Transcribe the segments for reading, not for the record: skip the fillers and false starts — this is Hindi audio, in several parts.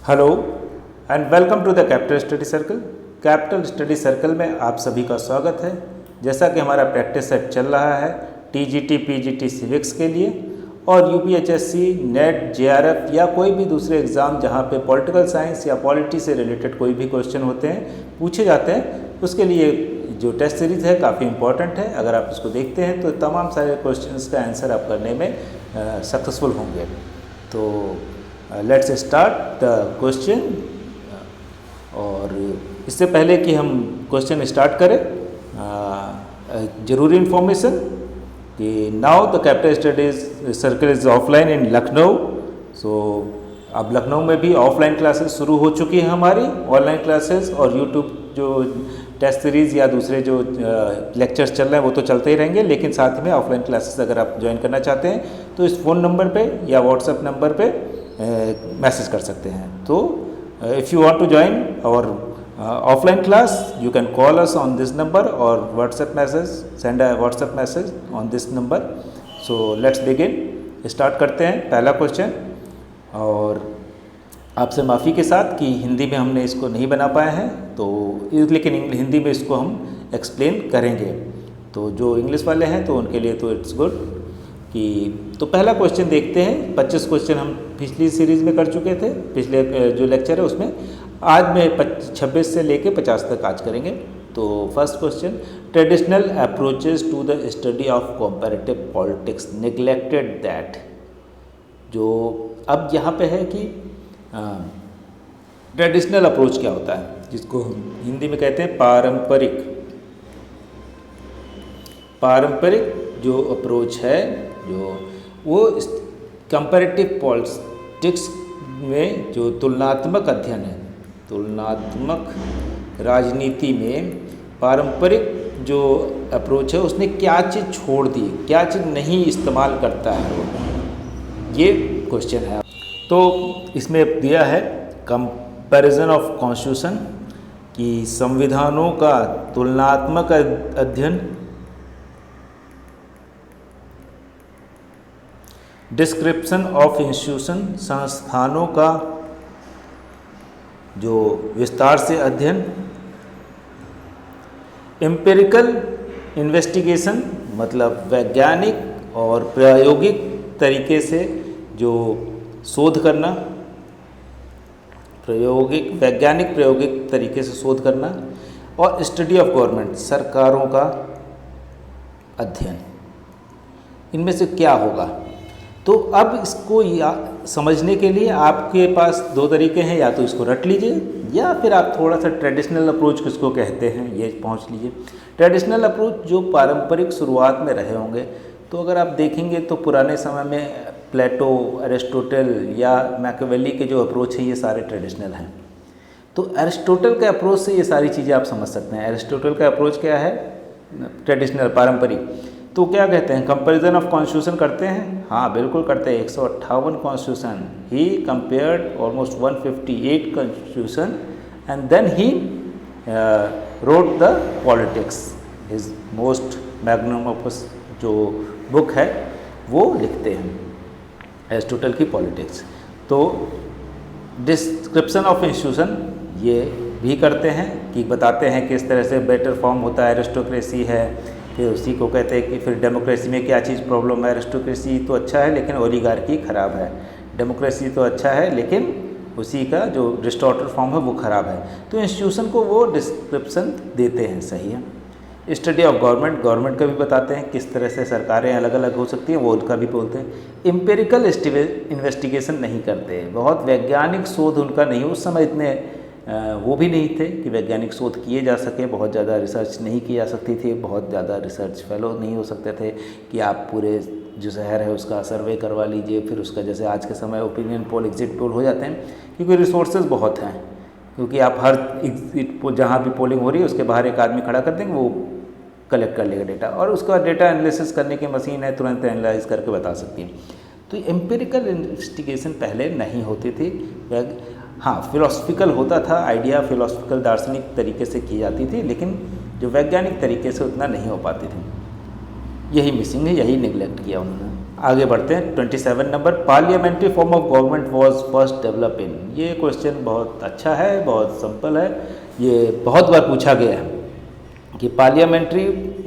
Hello and welcome to the capital study circle. Capital study circle में आप सभी का स्वागत है। जैसा कि हमारा प्रैक्टिस सेट चल रहा है टीजीटी पीजीटी सिविक्स के लिए और यूपीएचएससी नेट जेआरएफ या कोई भी दूसरे एग्ज़ाम जहां पे पॉलिटिकल साइंस या पॉलिटी से रिलेटेड कोई भी क्वेश्चन होते हैं पूछे जाते हैं, उसके लिए जो टेस्ट सीरीज़ है काफ़ी इंपॉर्टेंट है। अगर आप इसको देखते हैं तो तमाम सारे क्वेश्चंस का आंसर आप करने में सक्सेसफुल होंगे। तो लेट्स स्टार्ट द क्वेश्चन। और इससे पहले कि हम क्वेश्चन स्टार्ट करें, ज़रूरी इन्फॉर्मेशन कि now the Capital Studies Circle is offline in Lucknow. So अब लखनऊ में भी ऑफलाइन क्लासेस शुरू हो चुकी हैं हमारी, ऑनलाइन क्लासेस और यूट्यूब जो टेस्ट सीरीज़ या दूसरे जो लेक्चर्स चल रहे हैं वो तो चलते ही रहेंगे, लेकिन साथ में ऑफलाइन क्लासेस अगर आप ज्वाइन करना चाहते हैं तो इस फ़ोन नंबर पे या व्हाट्सएप नंबर पे मैसेज कर सकते हैं। तो if you want to join our offline class you can call us on this number और WhatsApp message, send a WhatsApp message on this number. So let's begin, start करते हैं पहला क्वेश्चन। और आपसे माफ़ी के साथ कि हिंदी में हमने इसको नहीं बना पाए हैं, तो लेकिन हिंदी में इसको हम एक्सप्लेन करेंगे। तो जो इंग्लिश वाले हैं तो उनके लिए तो इट्स गुड कि तो पहला क्वेश्चन देखते हैं। 25 क्वेश्चन हम पिछली सीरीज़ में कर चुके थे, पिछले जो लेक्चर है उसमें। आज मैं 26 से लेके 50 तक आज करेंगे। तो first question, traditional approaches to the study of comparative politics neglected that. जो अब यहाँ पे है कि ट्रेडिशनल अप्रोच क्या होता है, जिसको हम हिंदी में कहते हैं पारंपरिक जो अप्रोच है, जो वो कंपैरेटिव पॉलिटिक्स में जो तुलनात्मक अध्ययन है, तुलनात्मक राजनीति में पारंपरिक जो अप्रोच है उसने क्या चीज़ छोड़ दी, क्या चीज़ नहीं इस्तेमाल करता है, ये क्वेश्चन है। तो इसमें दिया है कंपैरिजन ऑफ कॉन्स्टिट्यूशन कि संविधानों का तुलनात्मक अध्ययन, डिस्क्रिप्शन ऑफ इंस्टीट्यूशन संस्थानों का जो विस्तार से अध्ययन, एम्पिरिकल इन्वेस्टिगेशन मतलब वैज्ञानिक और प्रायोगिक तरीके से जो शोध करना, वैज्ञानिक प्रायोगिक तरीके से शोध करना, और स्टडी ऑफ गवर्नमेंट सरकारों का अध्ययन। इनमें से क्या होगा? तो अब इसको समझने के लिए आपके पास दो तरीके हैं, या तो इसको रट लीजिए या फिर आप थोड़ा सा ट्रेडिशनल अप्रोच किसको कहते हैं ये पहुंच लीजिए। ट्रेडिशनल अप्रोच जो पारंपरिक शुरुआत में रहे होंगे, तो अगर आप देखेंगे तो पुराने समय में प्लेटो, एरिस्टोटल या मैकियावेली के जो अप्रोच है ये सारे ट्रेडिशनल हैं। तो एरिस्टोटल के अप्रोच से ये सारी चीज़ें आप समझ सकते हैं। एरिस्टोटल का अप्रोच क्या है? ट्रेडिशनल, पारंपरिक। तो क्या कहते हैं? कंपैरिजन ऑफ कॉन्स्टिट्यूशन करते हैं। हाँ बिल्कुल करते हैं। 158 constitution, he compared almost 158 constitution and then he wrote the politics, his most magnum opus जो बुक है वो लिखते हैं एरिस्टोटल की पॉलिटिक्स। तो डिस्क्रिप्शन ऑफ इंस्टीट्यूशन ये भी करते हैं कि बताते हैं किस तरह से बेटर फॉर्म होता है, एरिस्टोक्रेसी है, फिर उसी को कहते हैं कि फिर डेमोक्रेसी में क्या चीज़ प्रॉब्लम है। एरिस्टोक्रेसी तो अच्छा है लेकिन ओलिगार्की खराब है, डेमोक्रेसी तो अच्छा है लेकिन उसी का जो डिस्टॉर्टेड फॉर्म है वो ख़राब है। तो इंस्टीट्यूशन को वो डिस्क्रिप्शन देते हैं, सही है। स्टडी ऑफ गवर्नमेंट का भी बताते हैं किस तरह से सरकारें अलग अलग हो सकती हैं, वो उनका भी बोलते हैं। एम्पिरिकल इन्वेस्टिगेशन नहीं करते, बहुत वैज्ञानिक शोध उनका नहीं, उस समय इतने वो भी नहीं थे कि वैज्ञानिक शोध किए जा सके, बहुत ज़्यादा रिसर्च नहीं की जा सकती थी, बहुत ज़्यादा रिसर्च फेलो नहीं हो सकते थे कि आप पूरे जो शहर है उसका सर्वे करवा लीजिए, फिर उसका जैसे आज के समय ओपिनियन पोल, एग्जिट पोल हो जाते हैं, क्योंकि रिसोर्सेज बहुत हैं। क्योंकि आप हर जहाँ भी पोलिंग हो रही है उसके बाहर एक आदमी खड़ा कर देंगे, वो कलेक्ट कर लेगा डेटा, और उसका डेटा एनालिसिस करने की मशीन है, तुरंत एनालाइज करके बता सकती है। तो एम्पिरिकल इन्वेस्टिगेशन पहले नहीं होती थी। हाँ, फिलोसफिकल होता था, आइडिया फिलोसफिकल दार्शनिक तरीके से की जाती थी, लेकिन जो वैज्ञानिक तरीके से उतना नहीं हो पाती थी। यही मिसिंग है, यही निगलेक्ट किया उन्होंने। आगे बढ़ते हैं 27 number, parliamentary form of government was first develop in. ये क्वेश्चन बहुत अच्छा है, बहुत सिंपल है, ये बहुत बार पूछा गया है कि पार्लियामेंट्री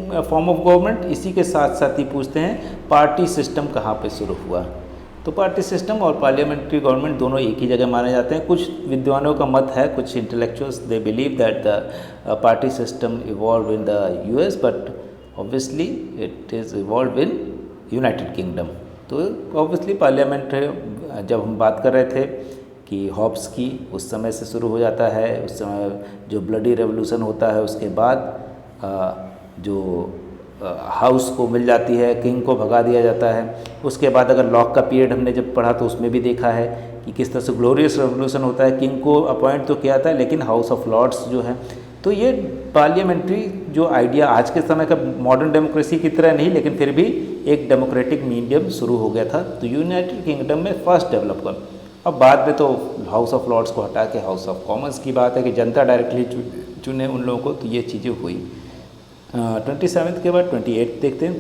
फॉर्म ऑफ गवर्नमेंट, इसी के साथ साथ ही पूछते हैं पार्टी सिस्टम कहाँ पे शुरू हुआ। तो पार्टी सिस्टम और पार्लियामेंट्री गवर्नमेंट दोनों एक ही जगह माने जाते हैं। कुछ विद्वानों का मत है, कुछ intellectuals they believe that the party system evolve in the US, but obviously it is evolve in United kingdom. तो ऑब्वियसली पार्लियामेंट, जब हम बात कर रहे थे कि हॉब्स की, उस समय से शुरू हो जाता है। उस समय जो ब्लडी रेवोल्यूशन होता है, उसके बाद जो हाउस को मिल जाती है, किंग को भगा दिया जाता है। उसके बाद अगर लॉक का पीरियड हमने जब पढ़ा तो उसमें भी देखा है कि किस तरह से ग्लोरियस रेवोल्यूशन होता है। किंग को अपॉइंट तो किया था, लेकिन हाउस ऑफ लॉर्ड्स जो है, तो ये पार्लियामेंट्री जो आइडिया आज के समय का मॉडर्न डेमोक्रेसी की तरह नहीं, लेकिन फिर भी एक डेमोक्रेटिक मीडियम शुरू हो गया था। तो यूनाइटेड किंगडम में फर्स्ट डेवलप कर, अब बाद में तो हाउस ऑफ लॉर्ड्स को हटा के हाउस ऑफ कॉमन्स की बात है कि जनता डायरेक्टली चुने उन लोगों को, तो ये चीज़ें हुई। 27 के बाद 28 देखते हैं।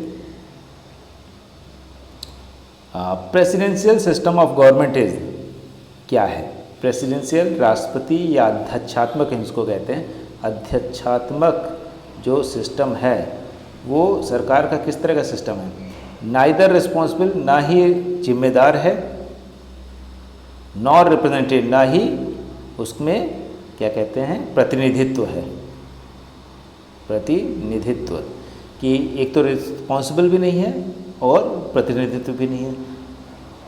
Presidential system of government is क्या है? प्रेसिडेंशियल, राष्ट्रपति या अध्यक्षात्मक इसको कहते हैं। अध्यक्षात्मक जो सिस्टम है वो सरकार का किस तरह का सिस्टम है? नाइदर रिस्पॉन्सिबल, ना ही जिम्मेदार है, नॉर रिप्रेजेंटेटिव, ना ही उसमें क्या कहते हैं प्रतिनिधित्व है। प्रतिनिधित्व कि एक तो रिस्पॉन्सिबल भी नहीं है और प्रतिनिधित्व भी नहीं है।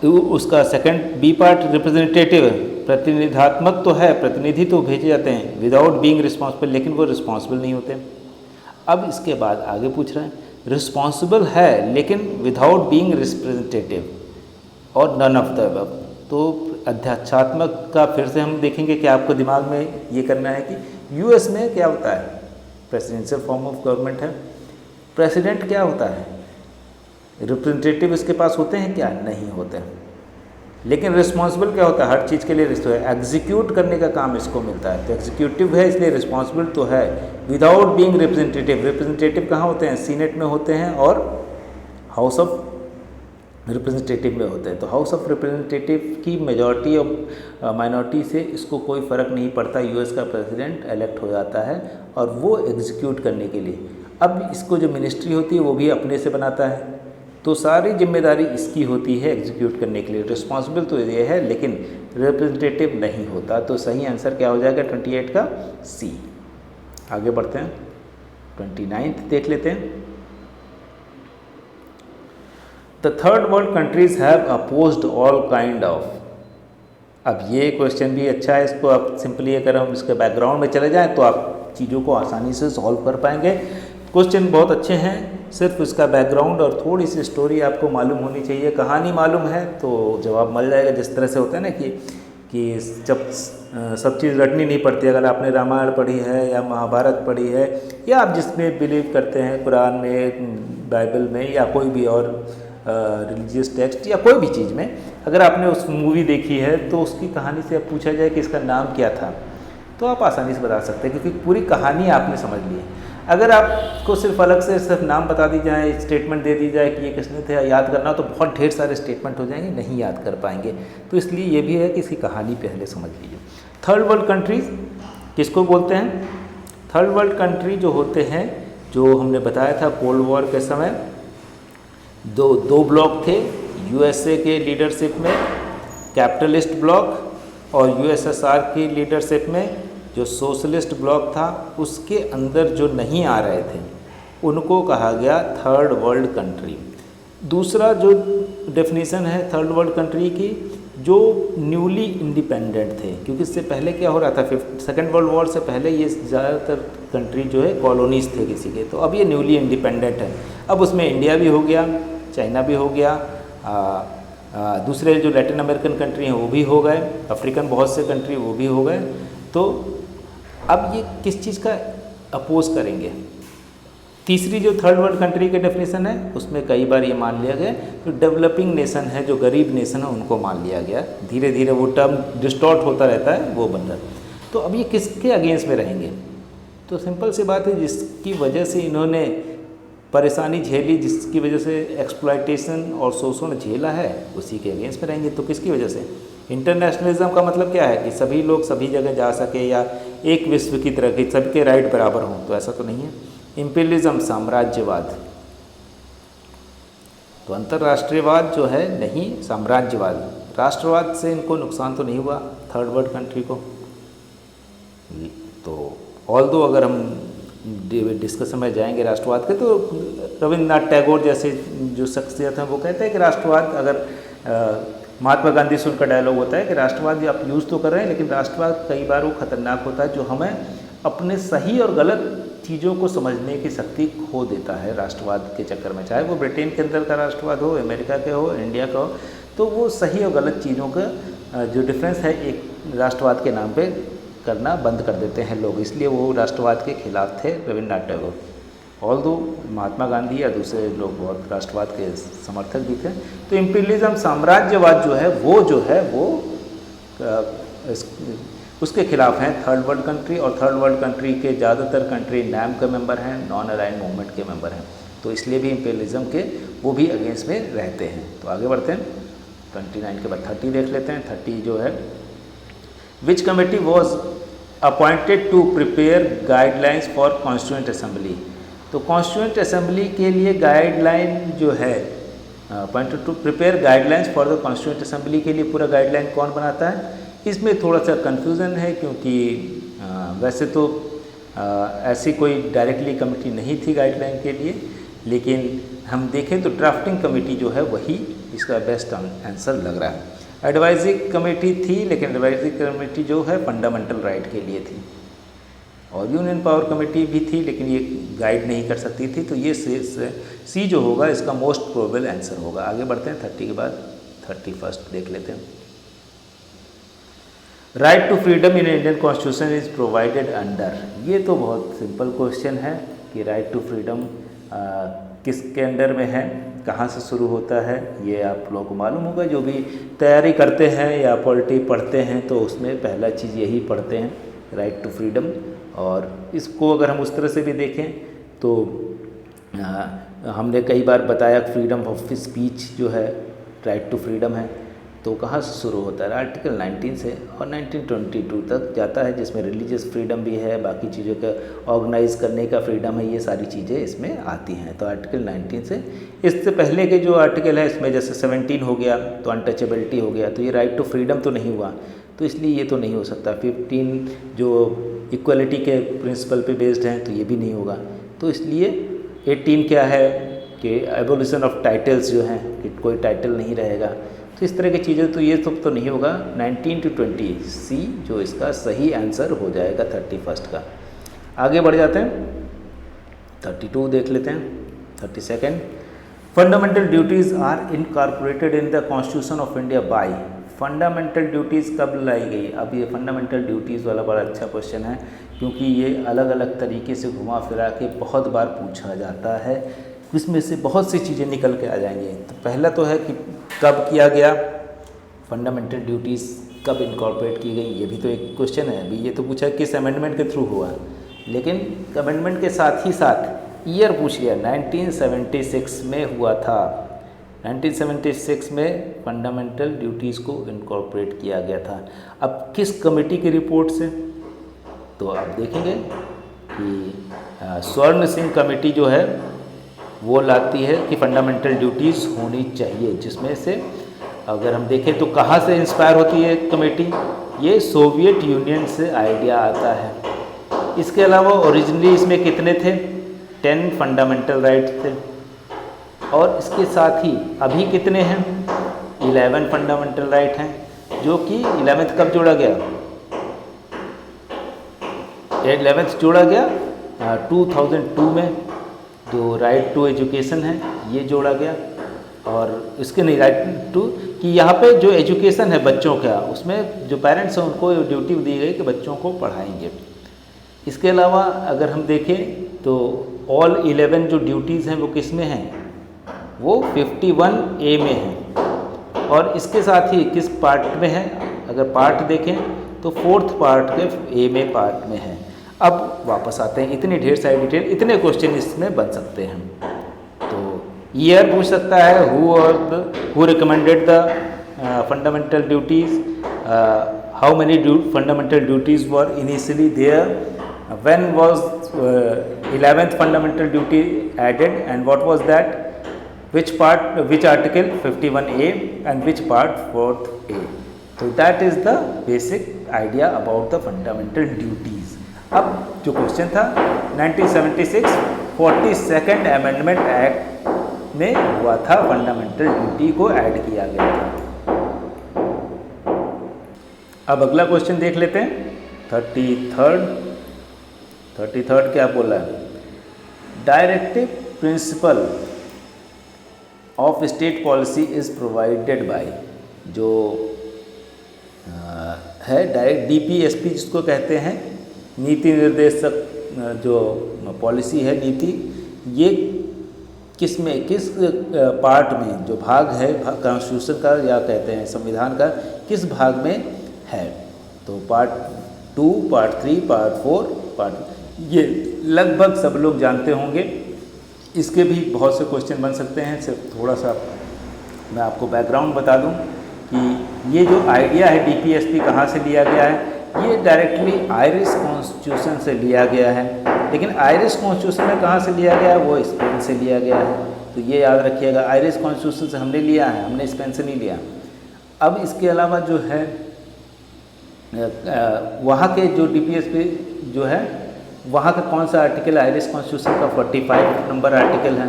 तो उसका सेकंड बी पार्ट रिप्रेजेंटेटिव है, प्रतिनिधात्मक तो है, प्रतिनिधि तो भेजे जाते हैं विदाउट बीइंग रिस्पॉन्सिबल, लेकिन वो रिस्पॉन्सिबल नहीं होते। अब इसके बाद आगे पूछ रहे हैं रिस्पॉन्सिबल है लेकिन विदाउट बीइंग रिप्रेजेंटेटिव और नन ऑफ द अबव। तो अध्यक्षात्मक का फिर से हम देखेंगे कि आपको दिमाग में ये करना है कि यूएस में क्या होता है, प्रेसिडेंशियल फॉर्म ऑफ गवर्नमेंट है। प्रेसिडेंट क्या होता है? रिप्रेजेंटेटिव इसके पास होते हैं क्या? नहीं होते हैं। लेकिन रिस्पॉन्सिबल क्या होता है? हर चीज़ के लिए एग्जीक्यूट करने का काम इसको मिलता है। तो एग्जीक्यूटिव है इसलिए रिस्पॉन्सिबल तो है, विदाउट बीइंग रिप्रेजेंटेटिव। रिप्रेजेंटेटिव कहाँ होते हैं? सीनेट में होते हैं और हाउस ऑफ रिप्रेजेंटेटिव में होते हैं। तो हाउस ऑफ रिप्रेजेंटेटिव की मेजॉरिटी और माइनॉरिटी से इसको कोई फ़र्क नहीं पड़ता, यूएस का प्रेसिडेंट इलेक्ट हो जाता है और वो एग्जीक्यूट करने के लिए। अब इसको जो मिनिस्ट्री होती है वो भी अपने से बनाता है, तो सारी जिम्मेदारी इसकी होती है एग्जीक्यूट करने के लिए। रिस्पॉन्सिबल तो ये है लेकिन रिप्रेजेंटेटिव नहीं होता। तो सही आंसर क्या हो जाएगा? 28 का सी। आगे बढ़ते हैं 29 देख लेते हैं। The third world countries have opposed all kind of. अब ये क्वेश्चन भी अच्छा है, इसको आप सिंपली अगर हम इसके बैकग्राउंड में चले जाएं तो आप चीज़ों को आसानी से सॉल्व कर पाएंगे। क्वेश्चन बहुत अच्छे हैं, सिर्फ इसका बैकग्राउंड और थोड़ी सी स्टोरी आपको मालूम होनी चाहिए, कहानी मालूम है तो जवाब मिल जाएगा। जिस तरह से होता है ना कि जब सब चीज़ रटनी नहीं पड़ती। अगर आपने रामायण पढ़ी है या महाभारत पढ़ी है या आप जिसमें बिलीव करते हैं, कुरान में, बाइबल में या कोई भी और रिलीजियस टेक्स्ट या कोई भी चीज़ में, अगर आपने उस मूवी देखी है तो उसकी कहानी से अब पूछा जाए कि इसका नाम क्या था तो आप आसानी से बता सकते हैं, क्योंकि पूरी कहानी आपने समझ ली है। अगर आपको सिर्फ अलग से सिर्फ नाम बता दी जाए, स्टेटमेंट दे दी जाए कि ये किसने थे, याद करना तो बहुत ढेर सारे स्टेटमेंट हो जाएंगे, नहीं याद कर पाएंगे। तो इसलिए ये भी है कि इसकी कहानी पहले समझ लीजिए। थर्ड वर्ल्ड कंट्रीज किसको बोलते हैं? थर्ड वर्ल्ड कंट्री जो होते हैं, जो हमने बताया था कोल्ड वॉर के समय दो ब्लॉक थे यूएसए के लीडरशिप में, कैपिटलिस्ट ब्लॉक, और यूएसएसआर की लीडरशिप में जो सोशलिस्ट ब्लॉक था, उसके अंदर जो नहीं आ रहे थे उनको कहा गया थर्ड वर्ल्ड कंट्री। दूसरा जो डेफिनेशन है थर्ड वर्ल्ड कंट्री की, जो न्यूली इंडिपेंडेंट थे, क्योंकि इससे पहले क्या हो रहा था, सेकेंड वर्ल्ड वॉर से पहले ये ज़्यादातर कंट्री जो है कॉलोनीज थे किसी के, तो अब ये न्यूली इंडिपेंडेंट है। अब उसमें इंडिया भी हो गया, चाइना भी हो गया, दूसरे जो लैटिन अमेरिकन कंट्री हैं वो भी हो गए, अफ्रीकन बहुत से कंट्री वो भी हो गए। तो अब ये किस चीज़ का अपोज करेंगे? तीसरी जो थर्ड वर्ल्ड कंट्री के डेफिनेशन है उसमें कई बार ये मान लिया गया जो डेवलपिंग नेशन है, जो गरीब नेशन है, उनको मान लिया गया। धीरे धीरे वो टर्म डिस्टॉर्ट होता रहता है, वो बन रहा है। तो अब ये किसके अगेंस्ट में रहेंगे? तो सिंपल सी बात है, जिसकी वजह से इन्होंने परेशानी झेली जिसकी वजह से एक्सप्लॉयटेशन और शोषण झेला है, उसी के अगेंस्ट में रहेंगे। तो किसकी वजह से? इंटरनेशनलिज्म का मतलब क्या है कि सभी लोग सभी जगह जा सके या एक विश्व की तरह कि सबके राइट बराबर हों, तो ऐसा तो नहीं है। इम्पीरियलिज्म साम्राज्यवाद, तो अंतर्राष्ट्रीयवाद जो है नहीं, साम्राज्यवाद। राष्ट्रवाद से इनको नुकसान तो नहीं हुआ थर्ड वर्ल्ड कंट्री को। तो ऑल्दो अगर हम डिस्कशन में जाएंगे राष्ट्रवाद के, तो रविंद्रनाथ टैगोर जैसे जो शख्सियत हैं वो कहते हैं कि राष्ट्रवाद, अगर महात्मा गांधी से उनका डायलॉग होता है कि राष्ट्रवाद आप यूज़ तो कर रहे हैं, लेकिन राष्ट्रवाद कई बार वो खतरनाक होता है जो हमें अपने सही और गलत चीज़ों को समझने की शक्ति खो देता है राष्ट्रवाद के चक्कर में। चाहे वो ब्रिटेन के अंदर का राष्ट्रवाद हो, अमेरिका के हो, इंडिया का हो, तो वो सही और गलत चीज़ों का जो डिफरेंस है एक राष्ट्रवाद के नाम पे करना बंद कर देते हैं लोग। इसलिए वो राष्ट्रवाद के खिलाफ थे रविन्द्रनाथ टैगोर। ऑल्दो महात्मा गांधी या दूसरे लोग बहुत राष्ट्रवाद के समर्थक भी थे। तो इम्पीरियलिज्म साम्राज्यवाद जो है वो उसके खिलाफ हैं थर्ड वर्ल्ड कंट्री, और थर्ड वर्ल्ड कंट्री के ज़्यादातर कंट्री नैम के मेंबर हैं, नॉन अलाइंड मूवमेंट के मेंबर हैं। तो इसलिए भी इम्पीरियलिज्म के वो भी अगेंस्ट में रहते हैं। तो आगे बढ़ते हैं, 29 के बाद 30 देख लेते हैं। 30 जो है, which committee was appointed to prepare guidelines for constituent assembly. तो कॉन्स्टिट्यूएंट असेंबली के लिए गाइडलाइन जो है, appointed to prepare guidelines for the constituent assembly के लिए पूरा गाइडलाइन कौन बनाता है? इसमें थोड़ा सा कन्फ्यूज़न है, क्योंकि वैसे तो ऐसी कोई डायरेक्टली कमेटी नहीं थी गाइडलाइन के लिए, लेकिन हम देखें तो ड्राफ्टिंग कमेटी जो है वही इसका बेस्ट आंसर लग रहा है। एडवाइजरी कमेटी थी, लेकिन एडवाइजरी कमेटी जो है फंडामेंटल राइट के लिए थी, और यूनियन पावर कमेटी भी थी, लेकिन ये गाइड नहीं कर सकती थी। तो ये सी जो होगा इसका मोस्ट प्रोबेबल आंसर होगा। आगे बढ़ते हैं, 30 के बाद 31 देख लेते हैं। Right to freedom in Indian constitution is provided under. ये तो बहुत सिंपल क्वेश्चन है कि राइट टू फ्रीडम किसके अंडर में है, कहाँ से शुरू होता है, ये आप लोगों को मालूम होगा। जो भी तैयारी करते हैं या पॉलिटी पढ़ते हैं तो उसमें पहला चीज़ यही पढ़ते हैं, राइट टू फ्रीडम। और इसको अगर हम उस तरह से भी देखें तो हमने कई बार बताया फ्रीडम ऑफ स्पीच जो है राइट टू फ्रीडम है, तो कहाँ से शुरू होता है? आर्टिकल 19 से, और 1922 तक जाता है, जिसमें रिलीजियस फ्रीडम भी है, बाकी चीज़ों का ऑर्गेनाइज करने का फ्रीडम है, ये सारी चीज़ें इसमें आती हैं। तो आर्टिकल 19 से, इससे पहले के जो आर्टिकल है इसमें जैसे 17 हो गया तो अनटचेबिलिटी हो गया, तो ये राइट टू फ्रीडम तो नहीं हुआ, तो इसलिए ये तो नहीं हो सकता। 15 जो इक्वलिटी के प्रिंसिपल पे बेस्ड हैं, तो ये भी नहीं होगा। तो इसलिए 18 क्या है कि एबोलिशन ऑफ टाइटल्स जो हैं, कि कोई टाइटल नहीं रहेगा, तो इस तरह की चीज़ें, तो ये सब तो नहीं होगा। 19 to 20 सी जो इसका सही आंसर हो जाएगा 31 का। आगे बढ़ जाते हैं, 32 देख लेते हैं, 32nd। Fundamental duties are incorporated in the constitution of India by. Fundamental duties कब लाई गई? अब ये फंडामेंटल ड्यूटीज़ वाला बड़ा अच्छा क्वेश्चन है, क्योंकि ये अलग अलग तरीके से घुमा फिरा के बहुत बार पूछा जाता है, इसमें से बहुत सी चीज़ें निकल के आ जाएंगी। तो पहला तो है कि कब किया गया, फंडामेंटल ड्यूटीज़ कब इनकॉर्पोरेट की गई, ये भी तो एक क्वेश्चन है। अभी ये तो पूछा किस अमेंडमेंट के थ्रू हुआ, लेकिन अमेंडमेंट के साथ ही साथ ईयर पूछ लिया, 1976 में हुआ था। 1976 में फंडामेंटल ड्यूटीज़ को इनकॉर्पोरेट किया गया था। अब किस कमेटी की रिपोर्ट से, तो आप देखेंगे कि स्वर्ण सिंह कमेटी जो है वो लाती है कि फंडामेंटल ड्यूटीज़ होनी चाहिए, जिसमें से अगर हम देखें तो कहाँ से इंस्पायर होती है कमेटी, ये सोवियत यूनियन से आइडिया आता है। इसके अलावा ओरिजिनली इसमें कितने थे? 10 फंडामेंटल राइट्स थे, और इसके साथ ही अभी कितने हैं? 11 फंडामेंटल राइट हैं, जो कि 11th कब जोड़ा गया? 11th जोड़ा गया 2002 में, जो राइट टू एजुकेशन है ये जोड़ा गया। और इसके नहीं, राइट टू कि यहाँ पे जो एजुकेशन है बच्चों का, उसमें जो पेरेंट्स हैं उनको ड्यूटी दी गई कि बच्चों को पढ़ाएंगे। इसके अलावा अगर हम देखें तो ऑल 11 जो ड्यूटीज़ हैं वो किस में हैं? वो 51A में हैं। और इसके साथ ही किस पार्ट में है? अगर पार्ट देखें तो 4th पार्ट के A में पार्ट में है। अब वापस आते हैं, इतनी ढेर सारी डिटेल, इतने क्वेश्चन इसमें बन सकते हैं। ईयर पूछ सकता है, who recommended the fundamental duties, how many fundamental duties were initially there, when was 11th fundamental duty added and what was that, which article 51A and which part 4th A. So that is the basic idea about the fundamental duties. अब जो क्वेश्चन था 1976 42nd अमेंडमेंट एक्ट में हुआ था, फंडामेंटल ड्यूटी को ऐड किया गया था। अब अगला क्वेश्चन देख लेते हैं 33rd क्या बोला है, directive principle of state policy is provided by, जो है डायरेक्ट डीपीएसपी जिसको कहते हैं, नीति निर्देशक जो पॉलिसी है, नीति, ये किस पार्ट में, जो भाग है कॉन्स्टिट्यूशन का या कहते हैं संविधान का, किस भाग में है। तो पार्ट 2, पार्ट 3, पार्ट 4, ये लगभग सब लोग जानते होंगे। इसके भी बहुत से क्वेश्चन बन सकते हैं। सिर्फ थोड़ा सा मैं आपको बैकग्राउंड बता दूं कि ये जो आइडिया है डीपीएसपी कहाँ से लिया गया है, ये डायरेक्टली आयरिश कॉन्स्टिट्यूशन से लिया गया है। लेकिन आयरिश कॉन्स्टिट्यूशन में कहाँ से लिया गया है, वो स्पेन से लिया गया है। तो ये याद रखिएगा, आयरिश कॉन्स्टिट्यूशन से हमने लिया है, हमने स्पेन से नहीं लिया। अब इसके अलावा जो है वहाँ के जो डीपीएसपी जो है, वहाँ का कौन सा आर्टिकल, आयरिश कॉन्स्टिट्यूशन का 45 नंबर आर्टिकल है।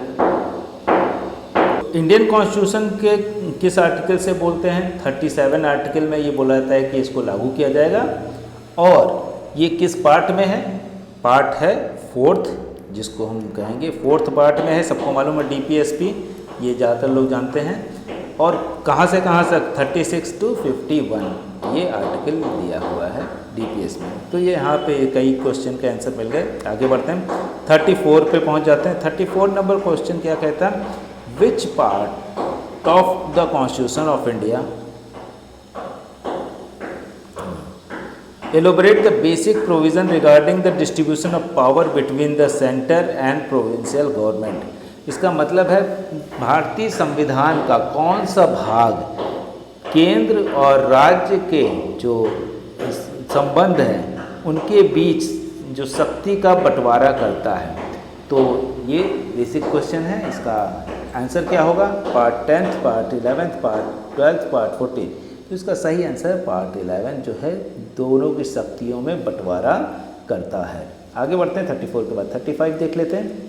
इंडियन कॉन्स्टिट्यूशन के किस आर्टिकल से बोलते हैं, 37 आर्टिकल में ये बोला जाता है कि इसको लागू किया जाएगा। और ये किस पार्ट में है, पार्ट है 4th, जिसको हम कहेंगे 4th पार्ट में है। सबको मालूम है डीपीएसपी, ये ज़्यादातर लोग जानते हैं। और कहाँ से कहाँ तक, 36 to 51 ये आर्टिकल दिया हुआ है डीपीएस में। तो ये यहाँ पे कई क्वेश्चन के आंसर मिल गए। आगे बढ़ते हैं, 34 पे पहुँच जाते हैं। 34 नंबर क्वेश्चन क्या कहता है, which part of the constitution of India elaborate the basic provision regarding the distribution of power between the centre and provincial government. इसका मतलब है भारतीय संविधान का कौन सा भाग केंद्र और राज्य के जो संबंध हैं उनके बीच जो शक्ति का बंटवारा करता है। तो ये बेसिक क्वेश्चन है। इसका आंसर क्या होगा, part 10th, part 11th, part 12th, part 14। तो इसका सही आंसर पार्ट 11 जो है दोनों की शक्तियों में बंटवारा करता है। आगे बढ़ते हैं 34 के बाद 35 देख लेते हैं।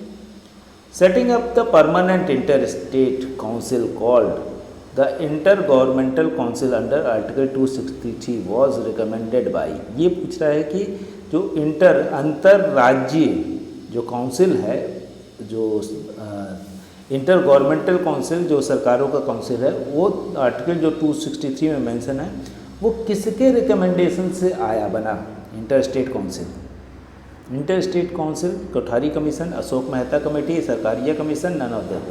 Setting up the permanent inter state council called the inter governmental council under article 263 was recommended by. ये पूछ रहा है कि जो अंतर्राज्यीय जो काउंसिल है, जो इंटर गवर्नमेंटल काउंसिल जो सरकारों का काउंसिल है, वो आर्टिकल जो 263 में मेंशन है वो किसके रिकमेंडेशन से आया बना। Inter state council, inter state council, Kothari commission, Ashok Mehta committee, Sarkaria commission, none of the.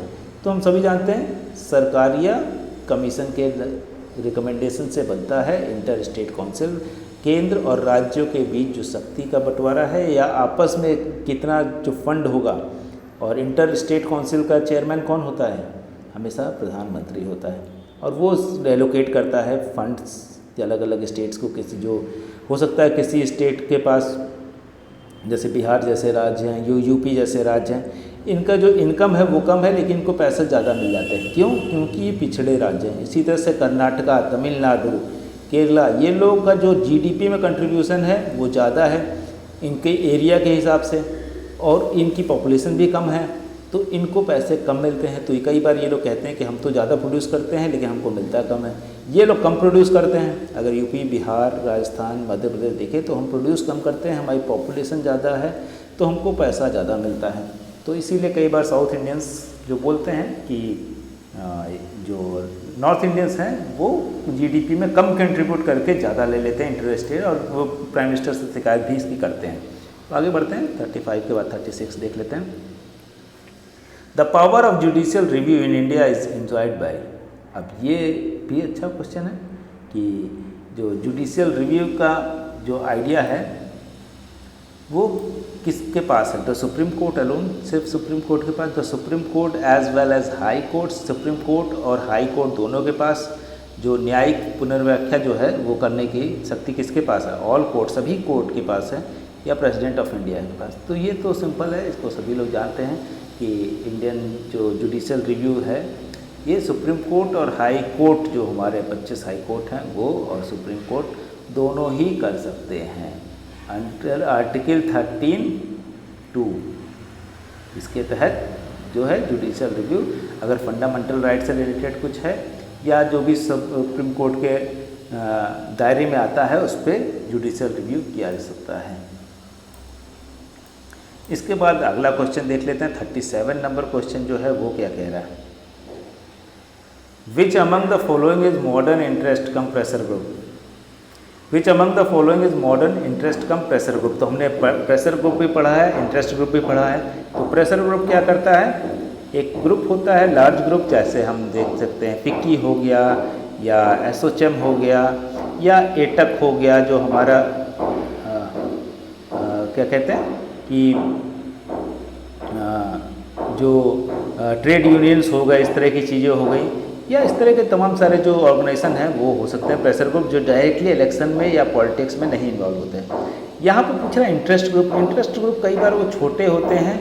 तो हम सभी जानते हैं सरकारिया कमीशन के रिकमेंडेशन से बनता है इंटर स्टेट काउंसिल। केंद्र और राज्यों के बीच जो शक्ति का बंटवारा है या आपस में कितना जो फंड होगा। और इंटर स्टेट काउंसिल का चेयरमैन कौन होता है, हमेशा प्रधानमंत्री होता है। और वो एलोकेट करता है फंड्स अलग अलग स्टेट्स को। किसी जो हो सकता है किसी स्टेट के पास, जैसे बिहार जैसे राज्य हैं, यूपी जैसे राज्य हैं, इनका जो इनकम है वो कम है लेकिन इनको पैसे ज़्यादा मिल जाते हैं। क्यों, क्योंकि ये पिछड़े राज्य हैं। इसी तरह से कर्नाटका, तमिलनाडु, केरला, ये लोग का जो जीडीपी में कंट्रीब्यूशन है वो ज़्यादा है इनके एरिया के हिसाब से, और इनकी पॉपुलेशन भी कम है, तो इनको पैसे कम मिलते हैं। तो कई बार ये लोग कहते हैं कि हम तो ज़्यादा प्रोड्यूस करते हैं लेकिन हमको मिलता कम है। ये लोग कम प्रोड्यूस करते हैं। अगर यूपी, बिहार, राजस्थान, मध्य प्रदेश देखें तो हम प्रोड्यूस कम करते हैं, हमारी पॉपुलेशन ज़्यादा है, तो हमको पैसा ज़्यादा मिलता है। तो इसीलिए कई बार साउथ इंडियंस जो बोलते हैं कि जो नॉर्थ इंडियंस हैं वो जीडीपी में कम कंट्रीब्यूट करके ज़्यादा ले लेते हैं इंटर स्टेट, और वो प्राइम मिनिस्टर से शिकायत भी इसकी करते हैं। तो आगे बढ़ते हैं 35 के बाद 36 देख लेते हैं। The power of judicial review in India is enjoyed by. अब ये भी अच्छा क्वेश्चन है कि जो जुडिशियल रिव्यू का जो आइडिया है वो किसके पास है? द सुप्रीम कोर्ट अलोन, सिर्फ सुप्रीम कोर्ट के पास। The Supreme Court as well as High Court, Supreme Court और हाई कोर्ट दोनों के पास जो न्यायिक पुनर्व्याख्या जो है वो करने की शक्ति किसके पास है? ऑल कोर्ट, सभी कोर्ट के पास है, या प्रेसिडेंट ऑफ इंडिया के पास। तो ये तो सिंपल है, इसको सभी लोग जानते हैं कि इंडियन जो जुडिशियल रिव्यू है ये सुप्रीम कोर्ट और हाई कोर्ट, जो हमारे 25 हाई कोर्ट हैं वो और सुप्रीम कोर्ट दोनों ही कर सकते हैं अंडर आर्टिकल 13(2). इसके तहत जो है जुडिशियल रिव्यू, अगर फंडामेंटल राइट से रिलेटेड कुछ है या जो भी सुप्रीम कोर्ट के दायरे में आता है उस पर जुडिशियल रिव्यू किया जा सकता है। इसके बाद अगला क्वेश्चन देख लेते हैं। 37 नंबर क्वेश्चन जो है वो क्या कह रहा है? Which among the following is modern interest come pressure group? Which among the following is modern interest come pressure group? तो हमने प्रेशर ग्रुप भी पढ़ा है, इंटरेस्ट ग्रुप भी पढ़ा है। तो प्रेशर ग्रुप क्या करता है? एक ग्रुप होता है लार्ज ग्रुप, जैसे हम देख सकते हैं फिक्की हो गया या एसोचेम हो गया या एटक हो गया, जो हमारा क्या कहते हैं कि जो ट्रेड यूनियंस हो गए, इस तरह की चीज़ें हो गई, या इस तरह के तमाम सारे जो ऑर्गेनाइजेशन हैं वो हो सकते हैं प्रेशर ग्रुप, जो डायरेक्टली इलेक्शन में या पॉलिटिक्स में नहीं इन्वॉल्व होते हैं। यहाँ पर पूछ रहा है इंटरेस्ट ग्रुप। इंटरेस्ट ग्रुप कई बार वो छोटे होते हैं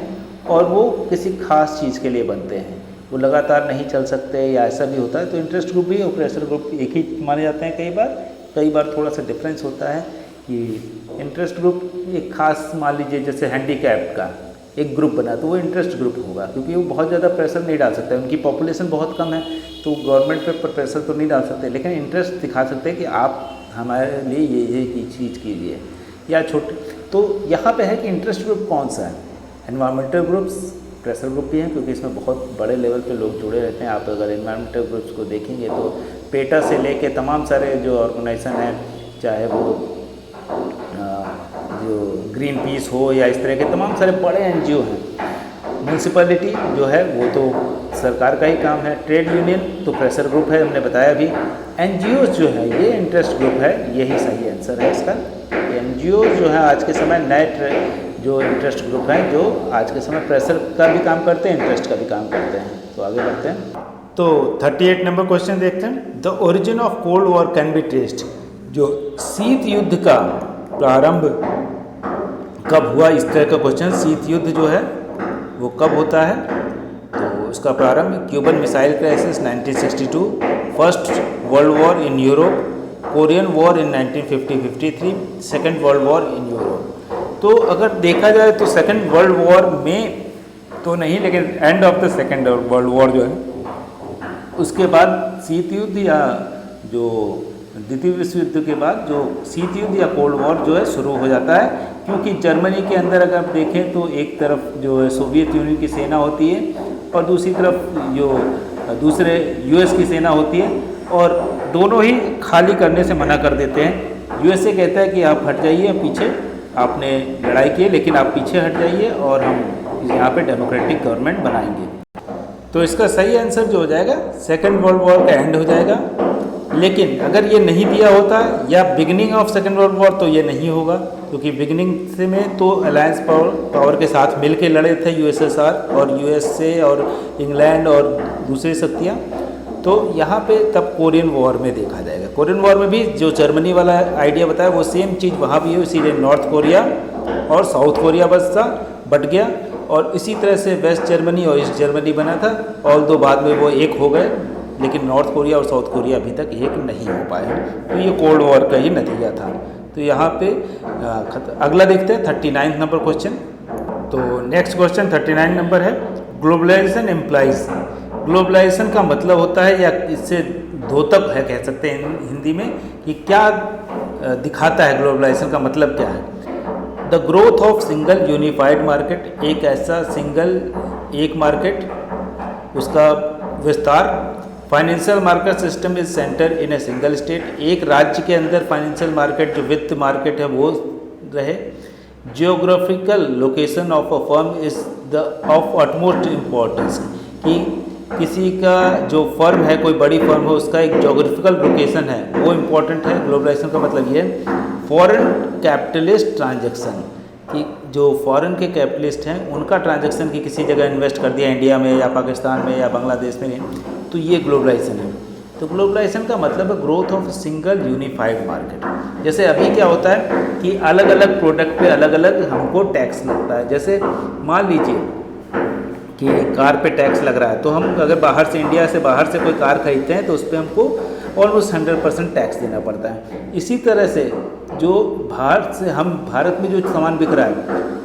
और वो किसी खास चीज़ के लिए बनते हैं, वो लगातार नहीं चल सकते या ऐसा भी होता है। तो इंटरेस्ट ग्रुप भी और प्रेशर ग्रुप एक ही माने जाते हैं। कई बार थोड़ा सा डिफरेंस होता है कि इंटरेस्ट ग्रुप एक खास, मान लीजिए जैसे हैंडीकैप्ड का एक ग्रुप बना तो वो इंटरेस्ट ग्रुप होगा, क्योंकि वो बहुत ज़्यादा प्रेशर नहीं डाल सकते, उनकी पॉपुलेशन बहुत कम है तो गवर्नमेंट पे प्रेशर तो नहीं डाल सकते, लेकिन इंटरेस्ट दिखा सकते हैं कि आप हमारे लिए ये चीज़ कीजिए या छोटे। तो यहाँ पे है कि इंटरेस्ट ग्रुप कौन सा है? एनवायरमेंटल ग्रुप्स प्रेशर ग्रुप भी हैं, क्योंकि इसमें बहुत बड़े लेवल पे लोग जुड़े रहते हैं। आप अगर एनवायरमेंटल ग्रुप्स को देखेंगे तो पेटा से लेके तमाम सारे जो ऑर्गेनाइजेशन हैं, चाहे वो जो ग्रीन पीस हो या इस तरह के तमाम सारे बड़े एनजीओ हैं। म्यूनसिपैलिटी जो है वो तो सरकार का ही काम है। ट्रेड यूनियन तो प्रेशर ग्रुप है, हमने बताया भी। एनजीओ जो है ये इंटरेस्ट ग्रुप है, यही सही आंसर है इसका। एनजीओ जो है आज के समय नए जो इंटरेस्ट ग्रुप हैं जो आज के समय प्रेशर का भी काम करते हैं, इंटरेस्ट का भी काम करते हैं। तो आगे बढ़ते हैं। तो 38 नंबर क्वेश्चन देखते हैं। The origin of cold war can be traced. जो शीत युद्ध का प्रारंभ कब हुआ, इस तरह का क्वेश्चन। शीत युद्ध जो है वो कब होता है? तो उसका प्रारंभ Cuban missile crisis 1962, first world war in Europe, Korean war in 1950-53, second world war in Europe. तो अगर देखा जाए तो सेकेंड वर्ल्ड वॉर में तो नहीं, लेकिन end of the second world war जो है उसके बाद शीत युद्ध या जो द्वितीय विश्व युद्ध के बाद जो शीत युद्ध या कोल्ड वॉर जो है शुरू हो जाता है। क्योंकि जर्मनी के अंदर अगर आप देखें तो एक तरफ जो है सोवियत यूनियन की सेना होती है और दूसरी तरफ जो दूसरे यूएस की सेना होती है, और दोनों ही खाली करने से मना कर देते हैं। यूएसए कहता है कि आप हट जाइए पीछे, आपने लड़ाई की लेकिन आप पीछे हट जाइए और हम यहाँ पे डेमोक्रेटिक गवर्नमेंट बनाएंगे। तो इसका सही आंसर जो हो जाएगा सेकेंड वर्ल्ड वॉर का एंड हो जाएगा। लेकिन अगर ये नहीं दिया होता या beginning of second world war तो ये नहीं होगा, क्योंकि बिगिनिंग से में तो अलायंस पावर के साथ मिल के लड़े थे यूएसएसआर और यूएसए और इंग्लैंड और दूसरी शक्तियाँ। तो यहाँ पे तब कोरियन वॉर में देखा जाएगा। कोरियन वॉर में भी जो जर्मनी वाला आइडिया बताया वो सेम चीज़ वहाँ भी है, इसीलिए नॉर्थ कोरिया और साउथ कोरिया बट गया, और इसी तरह से वेस्ट जर्मनी और ईस्ट जर्मनी बना था। और दो बाद में वो एक हो गए, लेकिन नॉर्थ कोरिया और साउथ कोरिया अभी तक एक नहीं हो पाए। तो ये कोल्ड वॉर का ही नतीजा था। तो यहाँ पे अगला देखते हैं 39 नंबर क्वेश्चन। तो नेक्स्ट क्वेश्चन 39 नंबर है, ग्लोबलाइजेशन इम्प्लाइज। ग्लोबलाइजेशन का मतलब होता है, या इससे द्योतक है कह सकते हैं हिंदी में, कि क्या दिखाता है, ग्लोबलाइजेशन का मतलब क्या है। The growth of single unified market, एक ऐसा सिंगल एक मार्केट, उसका विस्तार। Financial market system is centre in a single state, एक राज्य के अंदर फाइनेंशियल मार्केट जो वित्त मार्केट है वो रहे। Geographical location of a firm is the of utmost importance, कि किसी का जो फर्म है, कोई बड़ी फर्म है, उसका एक जोग्राफिकल लोकेशन है वो इम्पोर्टेंट है। ग्लोबलाइजेशन का मतलब ये है। फॉरेन कैपिटलिस्ट ट्रांजैक्शन, कि जो फॉरेन के कैपिटलिस्ट हैं उनका ट्रांजैक्शन की किसी जगह इन्वेस्ट कर दिया इंडिया में या पाकिस्तान में या बांग्लादेश में, तो ये ग्लोबलाइजेशन है। तो ग्लोबलाइजेशन का मतलब है growth of single unified market. जैसे अभी क्या होता है कि अलग अलग प्रोडक्ट पे अलग अलग हमको टैक्स लगता है। जैसे मान लीजिए कि कार पे टैक्स लग रहा है, तो हम अगर बाहर से, इंडिया से बाहर से कोई कार खरीदते हैं तो उस पर हमको ऑलमोस्ट 100% टैक्स देना पड़ता है। इसी तरह से जो बाहर से हम, भारत में जो सामान बिक रहा है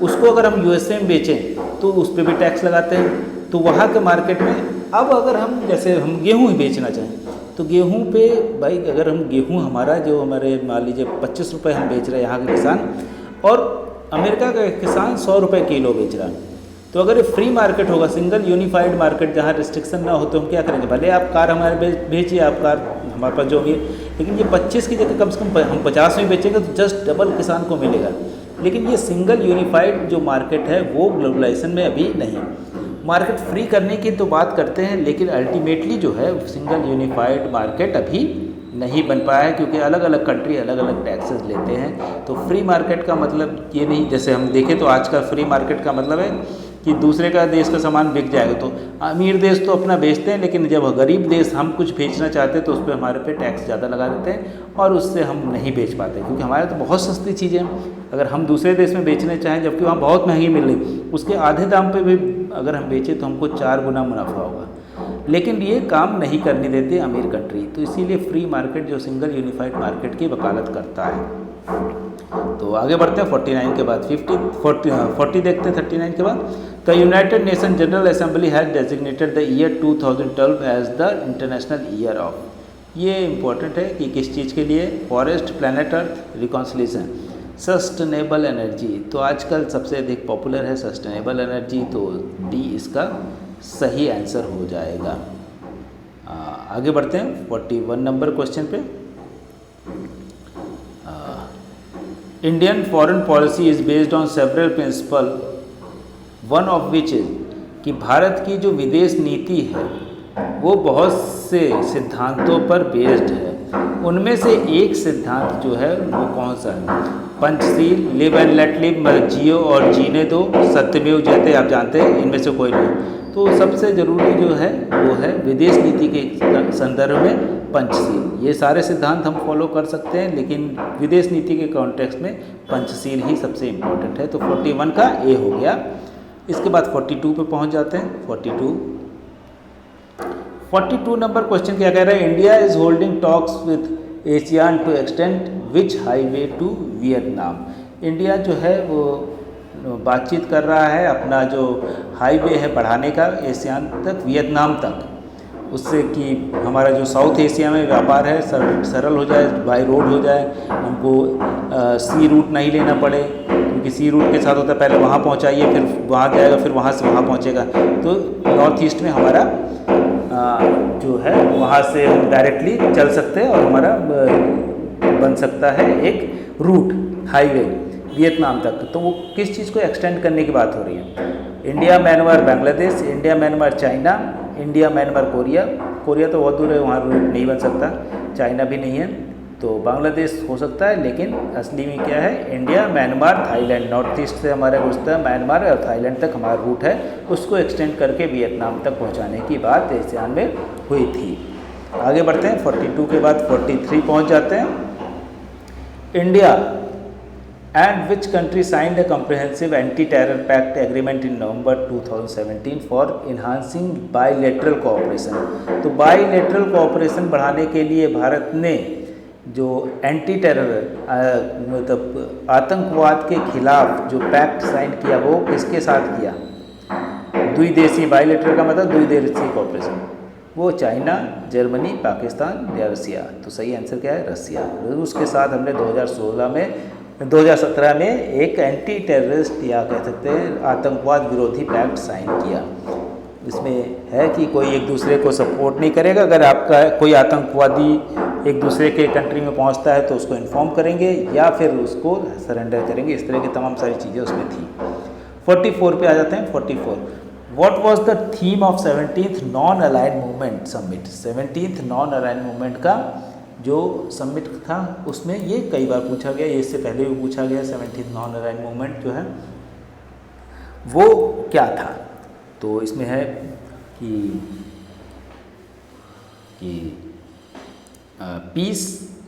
उसको अगर हम यूएसए में बेचें तो उस पर भी टैक्स लगाते हैं। तो वहाँ के मार्केट में अब अगर हम, जैसे हम गेहूँ ही बेचना चाहें तो गेहूँ पे भाई, अगर हम गेहूँ हमारा जो हमारे मान लीजिए 25 रुपये हम बेच रहे हैं यहाँ के किसान, और अमेरिका का किसान 100 रुपये किलो बेच रहा है, तो अगर ये फ्री मार्केट होगा, सिंगल यूनिफाइड मार्केट जहाँ रिस्ट्रिक्शन ना हो, तो हम क्या करेंगे, भले आप कार हमारे बेचिए, आप कार हमारे पास जो भी है, लेकिन ये 25 की जगह कम से कम हम 50 में बेचेंगे तो जस्ट डबल किसान को मिलेगा। लेकिन ये सिंगल यूनिफाइड जो मार्केट है वो ग्लोबलाइजेशन में अभी नहीं। मार्केट फ्री करने की तो बात करते हैं, लेकिन अल्टीमेटली जो है सिंगल यूनिफाइड मार्केट अभी नहीं बन पाया है, क्योंकि अलग अलग कंट्री अलग अलग टैक्सेस लेते हैं। तो फ्री मार्केट का मतलब ये नहीं, जैसे हम देखें तो आज का फ्री मार्केट का मतलब है कि दूसरे का देश का सामान बिक जाएगा, तो अमीर देश तो अपना बेचते हैं, लेकिन जब गरीब देश हम कुछ बेचना चाहते हैं तो उस पर हमारे पे टैक्स ज़्यादा लगा देते हैं और उससे हम नहीं बेच पाते, क्योंकि हमारे तो बहुत सस्ती चीज़ें हैं। अगर हम दूसरे देश में बेचना चाहें जबकि वहाँ बहुत महंगी मिल रही, उसके आधे दाम पे भी अगर हम बेचें तो हमको 4 गुना मुनाफा होगा, लेकिन ये काम नहीं करने देते अमीर कंट्री। तो इसीलिए फ्री मार्केट जो सिंगल यूनिफाइड मार्केट की वकालत करता है। तो आगे बढ़ते हैं 49 के बाद 40 देखते हैं 39 के बाद। The United Nation General Assembly has designated the year 2012 as the international year of, ये इंपॉर्टेंट है कि किस चीज़ के लिए, forest, planet earth, reconciliation, sustainable energy. तो आजकल सबसे अधिक पॉपुलर है सस्टेनेबल एनर्जी, तो डी इसका सही आंसर हो जाएगा। आगे बढ़ते हैं 41 नंबर क्वेश्चन पे। Indian foreign policy is based on several principle, one of which is, कि भारत की जो विदेश नीति है वो बहुत से सिद्धांतों पर बेस्ड है। उनमें से एक सिद्धांत जो है वो कौन सा है? Panchsheel, live and let live, मतलब जियो और जीने दो, सत्यमेव जयते, आप जानते हैं इनमें से कोई नहीं। तो सबसे ज़रूरी जो है वो है विदेश नीति के संदर्भ में पंचशील। ये सारे सिद्धांत हम फॉलो कर सकते हैं, लेकिन विदेश नीति के कॉन्टेक्स्ट में पंचशील ही सबसे इम्पोर्टेंट है। तो 41 का ए हो गया। इसके बाद 42 पे पहुंच जाते हैं। 42 नंबर क्वेश्चन क्या कह रहा है? India is holding talks with ASEAN to extend which highway to Vietnam. India जो है वो बातचीत कर रहा है अपना जो हाईवे है बढ़ाने का एशियान तक, वियतनाम तक, उससे कि हमारा जो साउथ एशिया में व्यापार है सरल हो जाए, बाई रोड हो जाए, हमको सी रूट नहीं लेना पड़े, क्योंकि सी रूट के साथ होता है पहले वहाँ पहुँचाइए फिर वहाँ जाएगा फिर वहाँ से वहाँ पहुँचेगा। तो नॉर्थ ईस्ट में हमारा जो है वहाँ से हम डायरेक्टली चल सकते हैं और हमारा बन सकता है एक रूट हाईवे वियतनाम तक। तो वो किस चीज़ को एक्सटेंड करने की बात हो रही है? India Myanmar Bangladesh, India Myanmar China, India Myanmar Korea. Korea तो बहुत दूर है, वहाँ रूट नहीं बन सकता, चाइना भी नहीं है, तो बांग्लादेश हो सकता है, लेकिन असली में क्या है? India Myanmar Thailand, north east से हमारा घुसता है म्यांमार और थाईलैंड तक हमारा रूट है, उसको एक्सटेंड करके वियतनाम तक पहुँचाने की बात एशियान में हुई थी। आगे बढ़ते हैं 42 के बाद 43 पहुँच जाते हैं। India and which country signed a comprehensive anti-terror pact agreement in November 2017 for enhancing bilateral cooperation। तो bilateral cooperation बढ़ाने के लिए भारत ने जो एंटी टेरर मतलब आतंकवाद के खिलाफ जो पैक्ट साइन किया वो किसके साथ किया? द्विदेशीय, बाइलेटरल का मतलब द्विदेशीय कॉपरेशन, वो चाइना, जर्मनी, पाकिस्तान या रसिया। तो सही आंसर क्या है? रसिया। उसके साथ हमने 2017 में एक एंटी टेररिस्ट या कह सकते हैं आतंकवाद विरोधी पैक्ट साइन किया। इसमें है कि कोई एक दूसरे को सपोर्ट नहीं करेगा, अगर आपका कोई आतंकवादी एक दूसरे के कंट्री में पहुंचता है तो उसको इन्फॉर्म करेंगे या फिर उसको सरेंडर करेंगे, इस तरह की तमाम सारी चीज़ें उसमें थी। 44 पे आ जाते हैं। 44 what was the theme of 17th non aligned movement summit. 17th non aligned movement का जो समिट था उसमें ये कई बार पूछा गया, ये इससे पहले भी पूछा गया, 17th नॉन अलाइंड मूवमेंट जो है वो क्या था। तो इसमें है कि पीस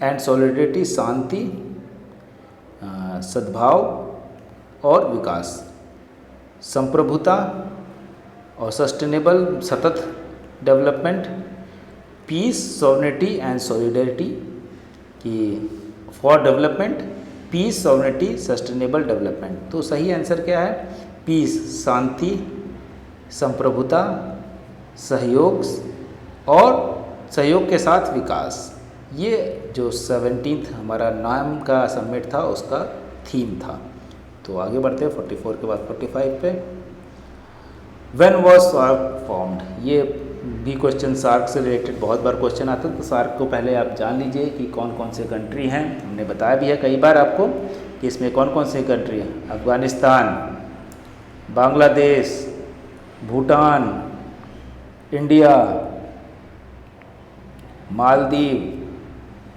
एंड सॉलिडरिटी, शांति, सद्भाव और विकास, संप्रभुता और सस्टेनेबल सतत development, peace, sovereignty and solidarity कि for development, peace, sovereignty, sustainable development. तो सही आंसर क्या है? पीस शांति, संप्रभुता, सहयोग और सहयोग के साथ विकास। ये जो 17th हमारा नाम का समिट था उसका थीम था। तो आगे बढ़ते हैं 44 के बाद 45 पे। व्हेन वाज सार्क फॉर्म्ड, ये भी क्वेश्चन सार्क से रिलेटेड बहुत बार क्वेश्चन आता है। तो सार्क को पहले आप जान लीजिए कि कौन कौन से कंट्री हैं। हमने बताया भी है कई बार आपको कि इसमें कौन कौन से कंट्री हैं। Afghanistan, Bangladesh, Bhutan, India, Maldives,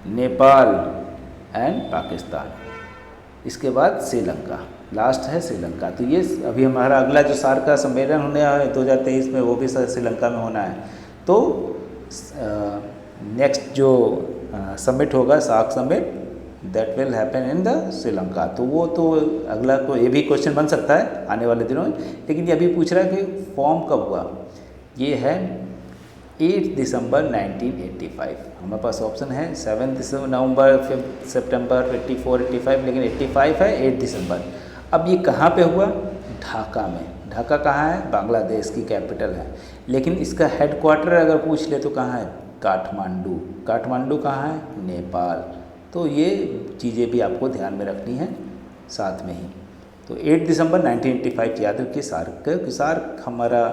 Nepal and Pakistan. इसके बाद श्रीलंका, लास्ट है श्रीलंका। तो ये अभी हमारा अगला जो सार्क का सम्मेलन होने है 2023 में, वो भी श्रीलंका में होना है। तो नेक्स्ट जो समिट होगा SAARC summit, that will happen in the Sri Lanka. तो वो तो अगला को ये भी क्वेश्चन बन सकता है आने वाले दिनों में। लेकिन ये अभी पूछ रहा है कि फॉर्म कब हुआ। ये है 8 दिसंबर 1985। हमारे पास ऑप्शन है 7 नवंबर, 5 सितंबर, 84, 85, लेकिन 85 है 8 दिसंबर। अब ये कहाँ पे हुआ? ढाका में। ढाका कहाँ है? बांग्लादेश की कैपिटल है। लेकिन इसका हेडक्वार्टर अगर पूछ ले तो कहाँ है? काठमांडू। काठमांडू कहाँ है? नेपाल। तो ये चीज़ें भी आपको ध्यान में रखनी है साथ में ही। तो 8 दिसंबर 1985 याद रखिए सार्क का। सार्क हमारा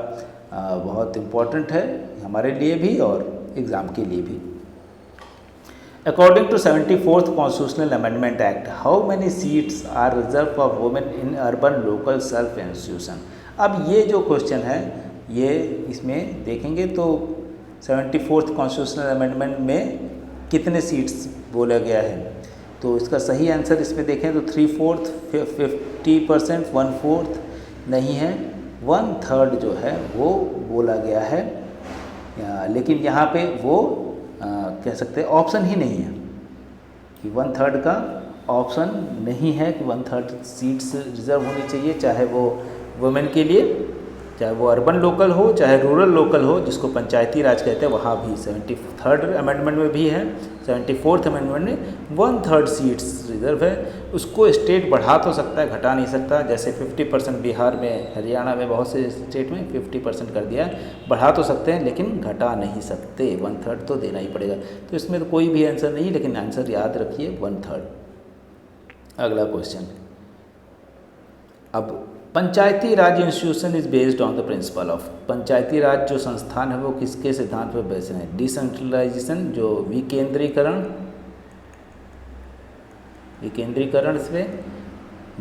बहुत इम्पोर्टेंट है हमारे लिए भी और एग्ज़ाम के लिए भी। According to 74th constitutional amendment act, how many seats are reserve for women in urban local self institution. अब ये जो क्वेश्चन है ये इसमें देखेंगे तो 74th कॉन्स्टिट्यूशनल अमेंडमेंट में कितने सीट्स बोला गया है। तो इसका सही आंसर इसमें देखें तो 3/4, 50%, 1/4 नहीं है, 1/3 जो है वो बोला गया है। लेकिन यहाँ पे वो कह सकते हैं ऑप्शन ही नहीं है कि 1/3 का ऑप्शन नहीं है कि 1/3 सीट्स रिजर्व होनी चाहिए, चाहे वो वुमेन के लिए, चाहे वो अर्बन लोकल हो, चाहे रूरल लोकल हो, जिसको पंचायती राज कहते हैं, वहाँ भी 73rd अमेंडमेंट में भी है। 74th अमेंडमेंट में 1/3 सीट्स रिजर्व है। उसको स्टेट बढ़ा तो सकता है, घटा नहीं सकता। जैसे 50% बिहार में, हरियाणा में, बहुत से स्टेट में 50% कर दिया है। बढ़ा तो सकते हैं लेकिन घटा नहीं सकते, 1/3 तो देना ही पड़ेगा। तो इसमें तो कोई भी आंसर नहीं, लेकिन आंसर याद रखिए 1/3। अगला क्वेश्चन, अब panchayati raj institution is based on the principle of, panchayati raj जो संस्थान है वो किसके सिद्धांत पर बेस्ड है? डिसेंट्रलाइजेशन, जो विकेंद्रीकरण, विकेंद्रीकरण से,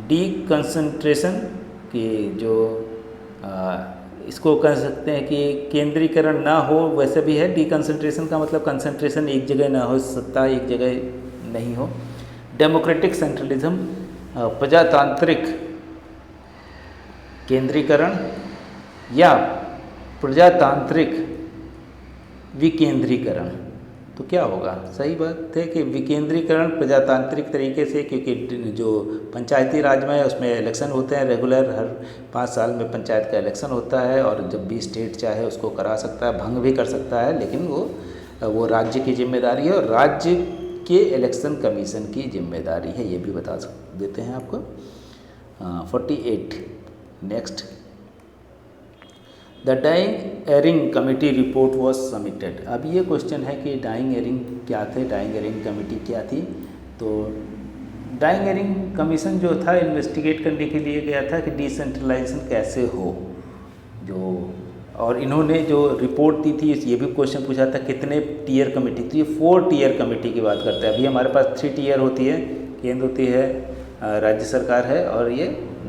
डीकंसंट्रेशन की जो इसको कह सकते हैं कि केंद्रीकरण ना हो, वैसे भी है। डीकंसंट्रेशन का मतलब कंसंट्रेशन एक जगह ना हो, सत्ता एक जगह नहीं हो। डेमोक्रेटिक सेंट्रलिज्म, प्रजातांत्रिक केंद्रीकरण या प्रजातांत्रिक विकेंद्रीकरण। तो क्या होगा? सही बात है कि विकेंद्रीकरण प्रजातांत्रिक तरीके से, क्योंकि जो पंचायती राज में है उसमें इलेक्शन होते हैं रेगुलर, हर 5 साल में पंचायत का इलेक्शन होता है और जब भी स्टेट चाहे उसको करा सकता है, भंग भी कर सकता है, लेकिन वो राज्य की जिम्मेदारी है और राज्य के इलेक्शन कमीशन की जिम्मेदारी है, ये भी बता देते हैं आपको। 48 next, the dying earring committee report was submitted. अब ये क्वेश्चन है कि डाइंग एरिंग क्या थे, डाइंग एरिंग कमेटी क्या थी। तो डाइंग एरिंग कमीशन जो था इन्वेस्टिगेट करने के लिए गया था कि डिसेंट्रलाइजेशन कैसे हो जो, और इन्होंने जो रिपोर्ट दी थी, ये भी क्वेश्चन पूछा था कितने टीयर कमेटी थी। 4 टीयर कमेटी की बात करते हैं। अभी हमारे पास 3 टीयर होती है, केंद्र होती है, राज्य सरकार है, और ये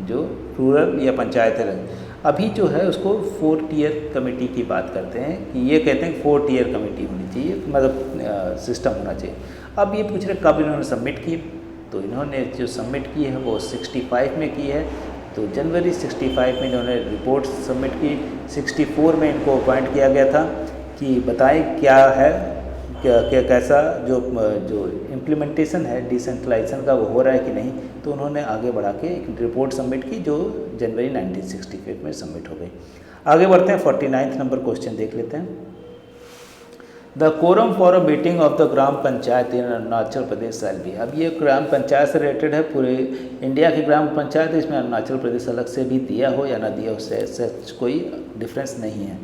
जो रूरल या पंचायत है। अभी जो है उसको 4 टीयर कमेटी की बात करते हैं कि ये कहते हैं 4 टीयर कमेटी होनी चाहिए, मतलब सिस्टम होना चाहिए। अब ये पूछ रहे कब इन्होंने सबमिट की, तो इन्होंने जो सबमिट की है वो 65 में की है। तो जनवरी 65 में इन्होंने रिपोर्ट सबमिट की। 64 में इनको अपॉइंट किया गया था कि बताएं क्या है, क्या कैसा जो इम्प्लीमेंटेशन है डिसेंट्रलाइजेशन का वो हो रहा है कि नहीं। तो उन्होंने आगे बढ़ा के एक रिपोर्ट सबमिट की जो जनवरी 1965 में सबमिट हो गई। आगे बढ़ते हैं, 49 नंबर क्वेश्चन देख लेते हैं। The quorum for a meeting of the gram panchayat in Arunachal Pradesh shall be. अब ये ग्राम पंचायत से रिलेटेड है, पूरे इंडिया की ग्राम पंचायत, इसमें अरुणाचल प्रदेश अलग से भी दिया हो या ना दिया हो, उससे कोई डिफरेंस नहीं है।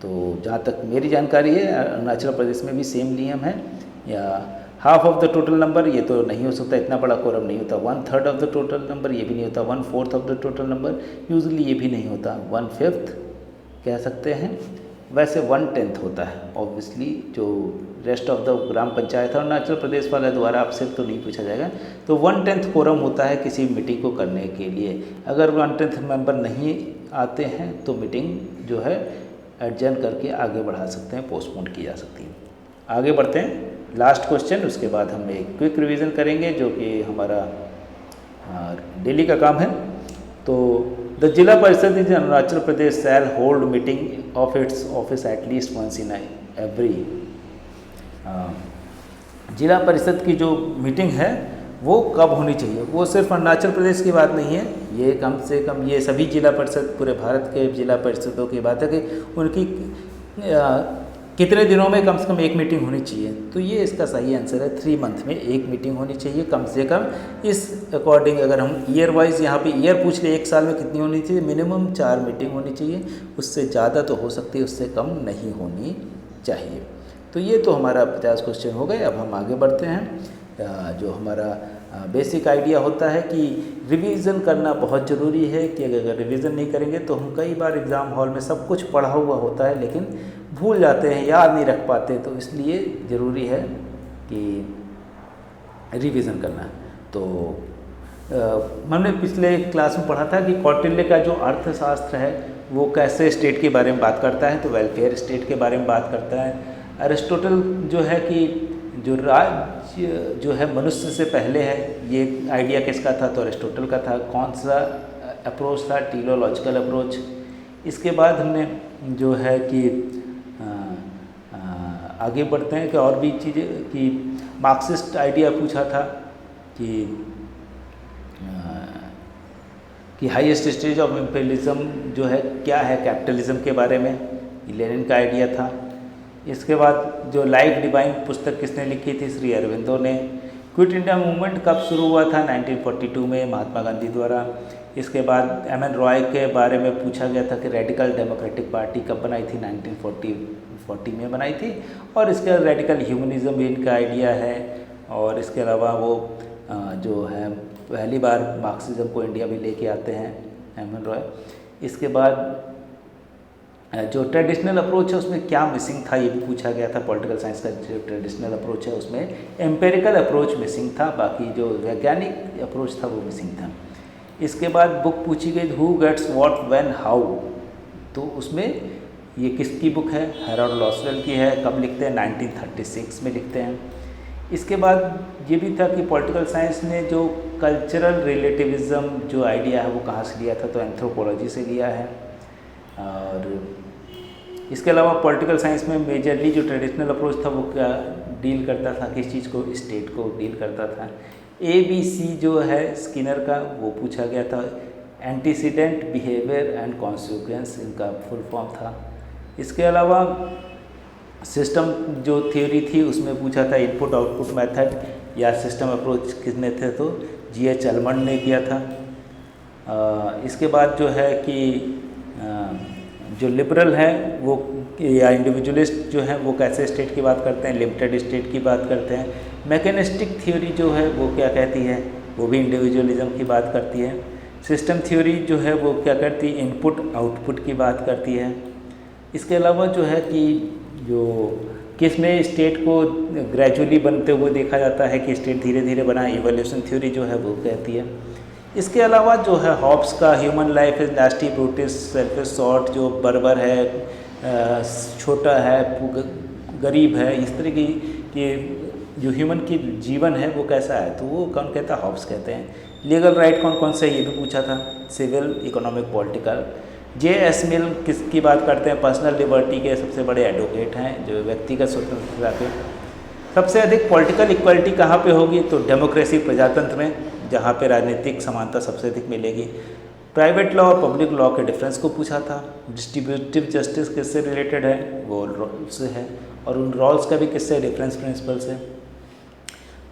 तो जहाँ तक मेरी जानकारी है अरुणाचल प्रदेश में भी सेम नियम है, या half of the total number, ये तो नहीं हो सकता, इतना बड़ा कोरम नहीं होता। 1/3 ऑफ द टोटल नंबर ये भी नहीं होता। 1/4 of the total number usually ये भी नहीं होता। 1/5 कह सकते हैं, वैसे 1/10 होता है। ऑब्वियसली जो rest of the gram panchayat Arunachal Pradesh वाले द्वारा आपसे तो नहीं पूछा जाएगा। तो 1/10 कोरम होता है किसी मीटिंग को करने के लिए। अगर 1/10 मेंबर नहीं आते हैं तो मीटिंग जो है एडजर्न करके आगे बढ़ा सकते हैं, पोस्टपोन की जा सकती है। आगे बढ़ते हैं, लास्ट क्वेश्चन, उसके बाद हम एक क्विक रिवीजन करेंगे जो कि हमारा डेली का काम है। तो the zila parishad in Arunachal Pradesh shall hold meeting of its office at least once in every. Zila parishad की जो मीटिंग है वो कब होनी चाहिए, वो सिर्फ अरुणाचल प्रदेश की बात नहीं है, ये कम से कम ये सभी जिला परिषद पूरे भारत के जिला परिषदों की बात है कि उनकी कितने दिनों में कम से कम एक मीटिंग होनी चाहिए। तो ये इसका सही आंसर है, 3 मंथ में एक मीटिंग होनी चाहिए कम से कम। इस अकॉर्डिंग अगर हम ईयर वाइज यहाँ पे ईयर पूछ ले, एक साल में कितनी होनी चाहिए, मिनिमम 4 मीटिंग होनी चाहिए, उससे ज़्यादा तो हो सकती है, उससे कम नहीं होनी चाहिए। तो ये तो हमारा 50 क्वेश्चन हो गए। अब हम आगे बढ़ते हैं। जो हमारा बेसिक आइडिया होता है कि रिवीजन करना बहुत ज़रूरी है, कि अगर रिवीजन नहीं करेंगे तो हम कई बार एग्ज़ाम हॉल में सब कुछ पढ़ा हुआ होता है लेकिन भूल जाते हैं, याद नहीं रख पाते। तो इसलिए ज़रूरी है कि रिवीजन करना। तो हमने पिछले क्लास में पढ़ा था कि कौटिल्य का जो अर्थशास्त्र है वो कैसे स्टेट के बारे में बात करता है, तो वेलफेयर स्टेट के बारे में बात करता है। अरिस्टोटल जो है कि जो राज्य जो है मनुष्य से पहले है, ये आइडिया किसका था, तो अरिस्टोटल का था। कौन सा अप्रोच था, टीलोलॉजिकल अप्रोच। इसके बाद हमने जो है कि आगे बढ़ते हैं कि और भी चीज़ें, कि मार्क्सिस्ट आइडिया पूछा था कि हाईएस्ट स्टेज ऑफ इम्पेरियलिज्म जो है क्या है, कैपिटलिज्म के बारे में, लेनिन का आइडिया था। इसके बाद जो लाइफ डिवाइन पुस्तक किसने लिखी थी, श्री अरविंदो ने। क्विट इंडिया मूवमेंट कब शुरू हुआ था, 1942 में महात्मा गांधी द्वारा। इसके बाद एम एन रॉय के बारे में पूछा गया था कि रेडिकल डेमोक्रेटिक पार्टी कब बनाई थी, 1940 में बनाई थी। और इसके बाद रेडिकल ह्यूमनिज्म भी इनका आइडिया है। और इसके अलावा वो जो है पहली बार मार्क्सिज्म को इंडिया में लेके आते हैं एम एन रॉय। इसके बाद जो ट्रेडिशनल अप्रोच है उसमें क्या मिसिंग था, ये भी पूछा गया था। पॉलिटिकल साइंस का जो ट्रेडिशनल अप्रोच है उसमें एम्पेरिकल अप्रोच मिसिंग था, बाकी जो वैज्ञानिक अप्रोच था वो मिसिंग था। इसके बाद बुक पूछी गई who gets what when how, तो उसमें ये किसकी बुक है, हेरोल्ड लॉसवेल की है। कब लिखते हैं, 1936 में लिखते हैं। इसके बाद ये भी था कि पॉलिटिकल साइंस ने जो कल्चरल रिलेटिविज़म जो आइडिया है वो कहाँ से लिया था, तो एंथ्रोपोलॉजी से लिया है। और इसके अलावा पॉलिटिकल साइंस में मेजरली जो ट्रेडिशनल अप्रोच था वो क्या डील करता था, किस चीज़ को, स्टेट को डील करता था। ABC जो है स्किनर का वो पूछा गया था, एंटीसीडेंट, बिहेवियर एंड कॉन्सिक्वेंस इनका फुल फॉर्म था। इसके अलावा सिस्टम जो थ्योरी थी उसमें पूछा था इनपुट आउटपुट मेथड या सिस्टम अप्रोच किसने थे, तो G.H. अल्मंड ने किया था। इसके बाद जो है कि जो लिबरल है वो या इंडिविजुअलिस्ट जो है वो कैसे स्टेट की बात करते हैं, लिमिटेड स्टेट की बात करते हैं। मैकेनिस्टिक थ्योरी जो है वो क्या कहती है, वो भी इंडिविजुअलिज्म की बात करती है। सिस्टम थ्योरी जो है वो क्या करती है, इनपुट आउटपुट की बात करती है। इसके अलावा जो है कि जो किस में स्टेट को ग्रेजुअली बनते हुए देखा जाता है कि स्टेट धीरे धीरे बना, इवोल्यूशन थ्योरी जो है वो कहती है। इसके अलावा जो है हॉब्स का human life is nasty brutish selfish short, जो बर्बर है, छोटा है, गरीब है, इस तरह की जो ह्यूमन की जीवन है वो कैसा है, तो वो कौन कहता है, हॉब्स कहते हैं। लीगल राइट कौन कौन से, ये भी पूछा था, सिविल, इकोनॉमिक, पॉलिटिकल। J.S. मिल किसकी बात करते हैं, पर्सनल लिबर्टी के सबसे बड़े एडवोकेट हैं, जो व्यक्तिगत स्वतंत्रता के। सबसे अधिक पॉलिटिकल इक्वलिटी कहाँ पे होगी, तो डेमोक्रेसी, प्रजातंत्र में, जहाँ पे राजनीतिक समानता सबसे अधिक मिलेगी। प्राइवेट लॉ और पब्लिक लॉ के डिफरेंस को पूछा था। डिस्ट्रीब्यूटिव जस्टिस किससे रिलेटेड है, वो रोल से है, और उन रोल्स का भी किससे, डिफरेंस प्रिंसिपल से।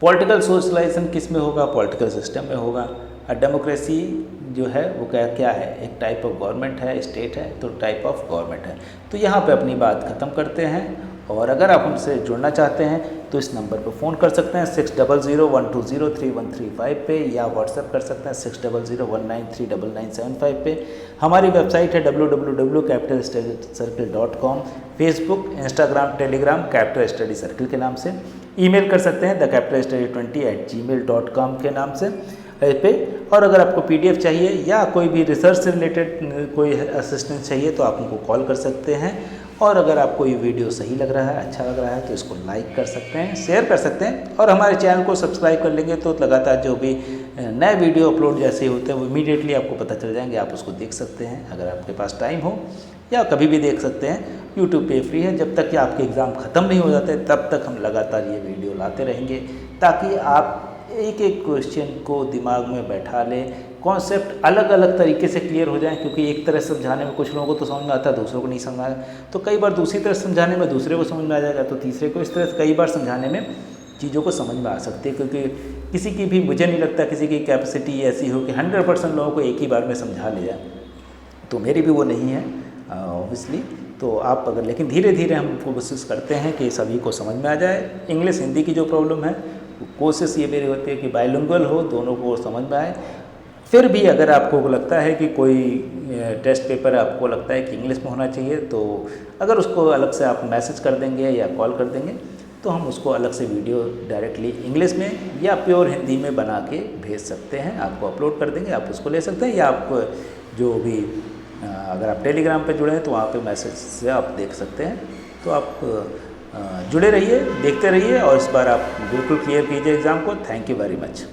पॉलिटिकल सोशलाइजेशन किस में होगा, पॉलिटिकल सिस्टम में होगा। और डेमोक्रेसी जो है वो क्या क्या है, एक टाइप ऑफ गवर्नमेंट है, स्टेट है, तो टाइप ऑफ गवर्नमेंट है। तो यहाँ पे अपनी बात ख़त्म करते हैं, और अगर आप हमसे जुड़ना चाहते हैं तो इस नंबर पर फ़ोन कर सकते हैं 6001203135 पे, या व्हाट्सएप कर सकते हैं 6001939975 पे। हमारी वेबसाइट है www.capitalstudycircle.com। Facebook, Instagram, Telegram capital study circle के नाम से। ईमेल कर सकते हैं thecapitalstudy20@gmail.com के नाम से पे। और अगर आपको PDF चाहिए या कोई भी रिसर्च से रिलेटेड कोई असिस्टेंस चाहिए तो आप उनको कॉल कर सकते हैं। और अगर आपको ये वीडियो सही लग रहा है, अच्छा लग रहा है, तो इसको लाइक कर सकते हैं, शेयर कर सकते हैं, और हमारे चैनल को सब्सक्राइब कर लेंगे तो लगातार जो भी नए वीडियो अपलोड जैसे होते हैं वो इमीडिएटली आपको पता चल जाएंगे, आप उसको देख सकते हैं अगर आपके पास टाइम हो, या कभी भी देख सकते हैं। यूट्यूब पे फ्री है, जब तक कि आपके एग्ज़ाम ख़त्म नहीं हो जाते तब तक हम लगातार ये वीडियो लाते रहेंगे, ताकि आप एक एक क्वेश्चन को दिमाग में बैठा लें, कॉन्सेप्ट अलग अलग तरीके से क्लियर हो जाएं। क्योंकि एक तरह से समझाने में कुछ लोगों को तो समझ में आता है, दूसरों को नहीं समझ आएगा, तो कई बार दूसरी तरह समझाने में दूसरे को समझ में आ जाएगा, तो तीसरे को। इस तरह से कई बार समझाने में चीज़ों को समझ में आ सकती है, क्योंकि किसी की भी, मुझे नहीं लगता किसी की कैपेसिटी ऐसी हो कि 100% लोगों को एक ही बार में समझा ले जाए, तो मेरी भी वो नहीं है ऑब्वियसली। तो आप अगर, लेकिन धीरे धीरे हम कोशिश करते हैं कि सभी को समझ में आ जाए। इंग्लिश हिंदी की जो प्रॉब्लम है, कोशिश ये मेरी होती है कि बाइलिंगुअल हो, दोनों को समझ में आए। फिर भी अगर आपको लगता है कि कोई टेस्ट पेपर आपको लगता है कि इंग्लिश में होना चाहिए, तो अगर उसको अलग से आप मैसेज कर देंगे या कॉल कर देंगे तो हम उसको अलग से वीडियो डायरेक्टली इंग्लिश में या प्योर हिंदी में बना के भेज सकते हैं, आपको अपलोड कर देंगे, आप उसको ले सकते हैं। या आप जो भी अगर आप टेलीग्राम पे जुड़े हैं तो वहाँ पे मैसेज से आप देख सकते हैं। तो आप जुड़े रहिए, देखते रहिए, और इस बार आप बिल्कुल क्लियर कीजिए एग्ज़ाम को। Thank you very much.